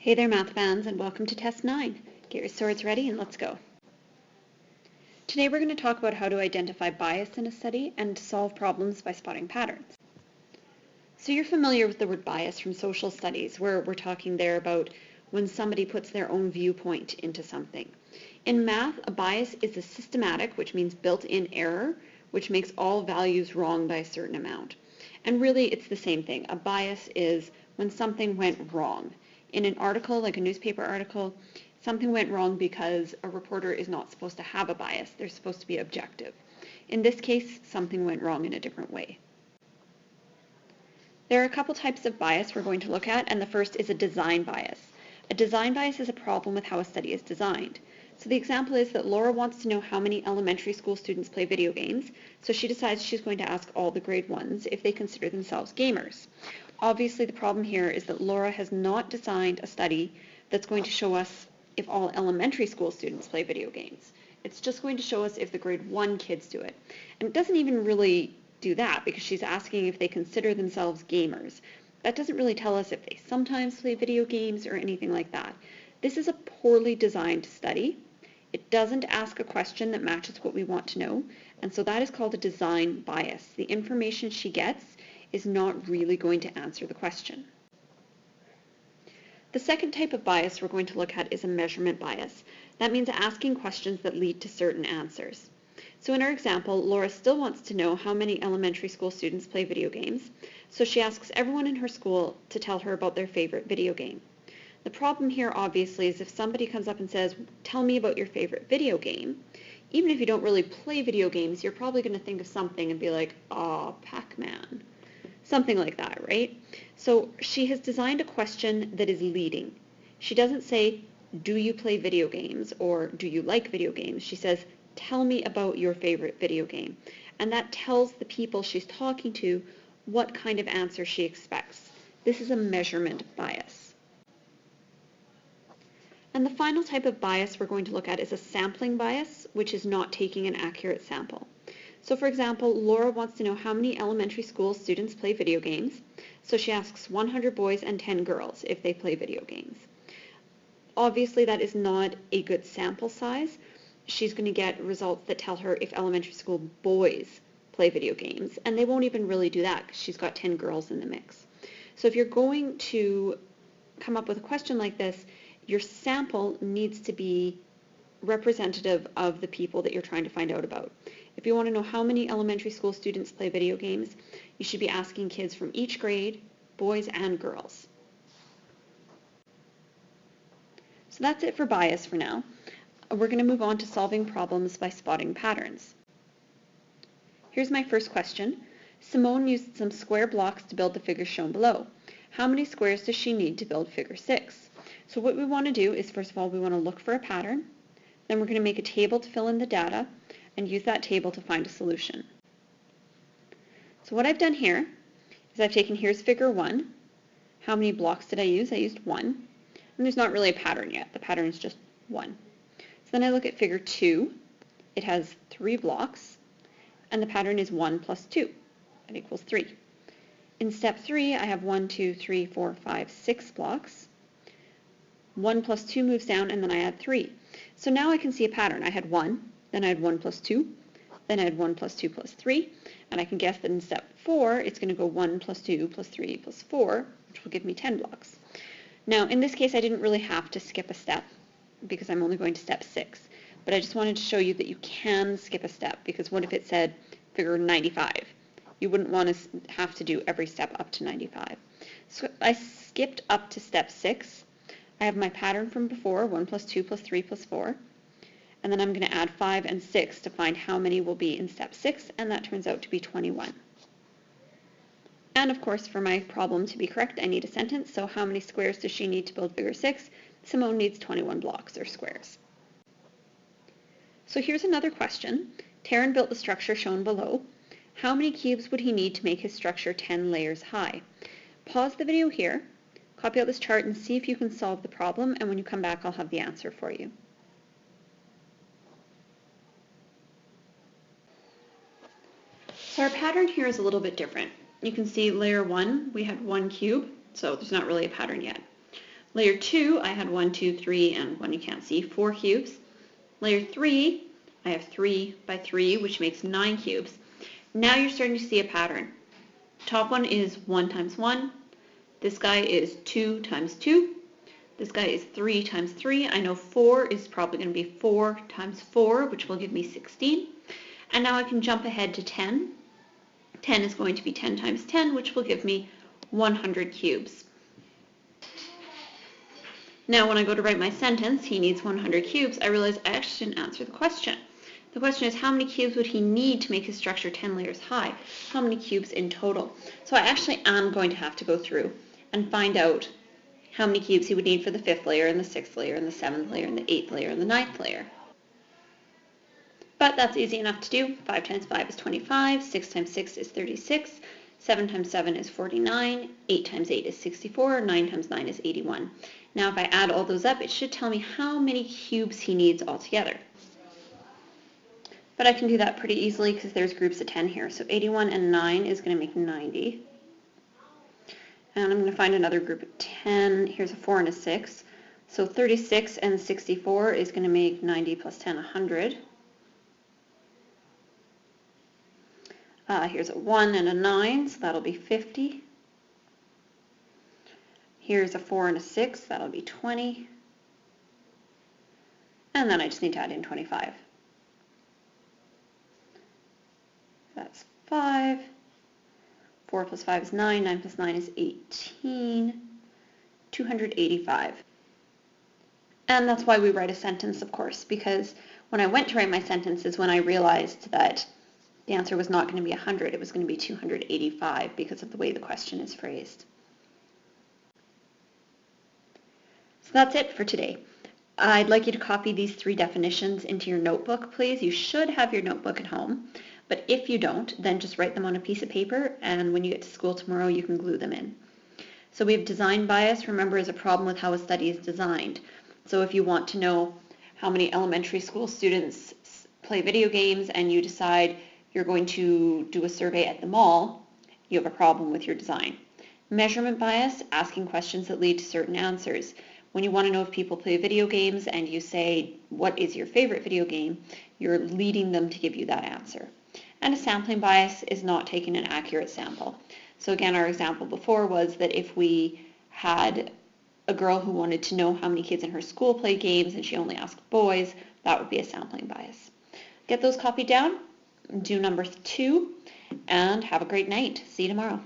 Hey there, math fans, and welcome to Test 9. Get your swords ready and let's go. Today we're going to talk about how to identify bias in a study and to solve problems by spotting patterns. So you're familiar with the word bias from social studies, where we're talking there about when somebody puts their own viewpoint into something. In math, a bias is a systematic, which means built-in error, which makes all values wrong by a certain amount. And really, it's the same thing. A bias is when something went wrong. In an article, like a newspaper article, something went wrong because a reporter is not supposed to have a bias. They're supposed to be objective. In this case, something went wrong in a different way. There are a couple types of bias we're going to look at, and the first is a design bias. A design bias is a problem with how a study is designed. So the example is that Laura wants to know how many elementary school students play video games, so she decides she's going to ask all the grade 1s if they consider themselves gamers. Obviously, the problem here is that Laura has not designed a study that's going to show us if all elementary school students play video games. It's just going to show us if the grade 1 kids do it. And it doesn't even really do that because she's asking if they consider themselves gamers. That doesn't really tell us if they sometimes play video games or anything like that. This is a poorly designed study. It doesn't ask a question that matches what we want to know, and so that is called a design bias. The information she gets is not really going to answer the question. The second type of bias we're going to look at is a measurement bias. That means asking questions that lead to certain answers. So in our example, Laura still wants to know how many elementary school students play video games, so she asks everyone in her school to tell her about their favorite video game. The problem here, obviously, is if somebody comes up and says, tell me about your favorite video game, even if you don't really play video games, you're probably going to think of something and be like, Pac-Man. Something like that, right? So she has designed a question that is leading. She doesn't say, do you play video games, or do you like video games? She says, tell me about your favorite video game. And that tells the people she's talking to what kind of answer she expects. This is a measurement bias. And the final type of bias we're going to look at is a sampling bias, which is not taking an accurate sample. So for example, Laura wants to know how many elementary school students play video games, so she asks 100 boys and 10 girls if they play video games. Obviously, that is not a good sample size. She's going to get results that tell her if elementary school boys play video games, and they won't even really do that because she's got 10 girls in the mix. So if you're going to come up with a question like this, your sample needs to be representative of the people that you're trying to find out about. If you want to know how many elementary school students play video games, you should be asking kids from each grade, boys and girls. So that's it for bias for now. We're going to move on to solving problems by spotting patterns. Here's my first question. Simone used some square blocks to build the figures shown below. How many squares does she need to build figure 6? So what we want to do is, first of all, we want to look for a pattern. Then we're going to make a table to fill in the data and use that table to find a solution. So what I've done here is I've taken, here's figure 1. How many blocks did I use? I used 1. And there's not really a pattern yet. The pattern is just 1. So then I look at figure 2. It has 3 blocks, and the pattern is 1 plus 2. That equals 3. In step 3, I have 1, 2, 3, 4, 5, 6 blocks. 1 plus 2 moves down, and then I add 3. So now I can see a pattern. I had 1, then I had 1 plus 2, then I had 1 plus 2 plus 3, and I can guess that in step 4, it's going to go 1 plus 2 plus 3 plus 4, which will give me 10 blocks. Now, in this case, I didn't really have to skip a step because I'm only going to step 6, but I just wanted to show you that you can skip a step, because what if it said figure 95? You wouldn't want to have to do every step up to 95. So I skipped up to step 6. I have my pattern from before, 1 plus 2 plus 3 plus 4. And then I'm going to add 5 and 6 to find how many will be in step 6, and that turns out to be 21. And of course, for my problem to be correct, I need a sentence. So how many squares does she need to build figure 6? Simone needs 21 blocks, or squares. So here's another question. Taryn built the structure shown below. How many cubes would he need to make his structure 10 layers high? Pause the video here, copy out this chart, and see if you can solve the problem, and when you come back, I'll have the answer for you. So our pattern here is a little bit different. You can see layer 1, we had 1 cube, so there's not really a pattern yet. Layer 2, I had 1, 2, 3, and one you can't see, 4 cubes. Layer 3, I have 3 by 3, which makes 9 cubes. Now you're starting to see a pattern. Top one is 1 times 1. This guy is 2 times 2. This guy is 3 times 3. I know 4 is probably going to be 4 times 4, which will give me 16. And now I can jump ahead to 10. 10 is going to be 10 times 10, which will give me 100 cubes. Now when I go to write my sentence, he needs 100 cubes, I realize I actually didn't answer the question. The question is, how many cubes would he need to make his structure 10 layers high? How many cubes in total? So I actually am going to have to go through and find out how many cubes he would need for the 5th layer and the 6th layer and the 7th layer and the 8th layer and the 9th layer. But that's easy enough to do. 5 times 5 is 25, 6 times 6 is 36, 7 times 7 is 49, 8 times 8 is 64, 9 times 9 is 81. Now if I add all those up, it should tell me how many cubes he needs altogether. But I can do that pretty easily because there's groups of 10 here. So 81 and 9 is going to make 90. And I'm going to find another group of 10. Here's a 4 and a 6. So 36 and 64 is going to make 90 plus 10, 100. Here's a 1 and a 9, so that'll be 50. Here's a 4 and a 6, that'll be 20. And then I just need to add in 25. That's 5. 4 plus 5 is 9. 9 plus 9 is 18. 285. And that's why we write a sentence, of course, because when I went to write my sentence is when I realized that the answer was not going to be 100, it was going to be 285 because of the way the question is phrased. So that's it for today. I'd like you to copy these 3 definitions into your notebook, please. You should have your notebook at home, but if you don't, then just write them on a piece of paper, and when you get to school tomorrow, you can glue them in. So we have design bias, remember, is a problem with how a study is designed. So if you want to know how many elementary school students play video games and you decide you're going to do a survey at the mall, you have a problem with your design. Measurement bias, asking questions that lead to certain answers. When you want to know if people play video games and you say, what is your favorite video game, you're leading them to give you that answer. And a sampling bias is not taking an accurate sample. So again, our example before was that if we had a girl who wanted to know how many kids in her school play games and she only asked boys, that would be a sampling bias. Get those copied down, do number 2, and have a great night. See you tomorrow.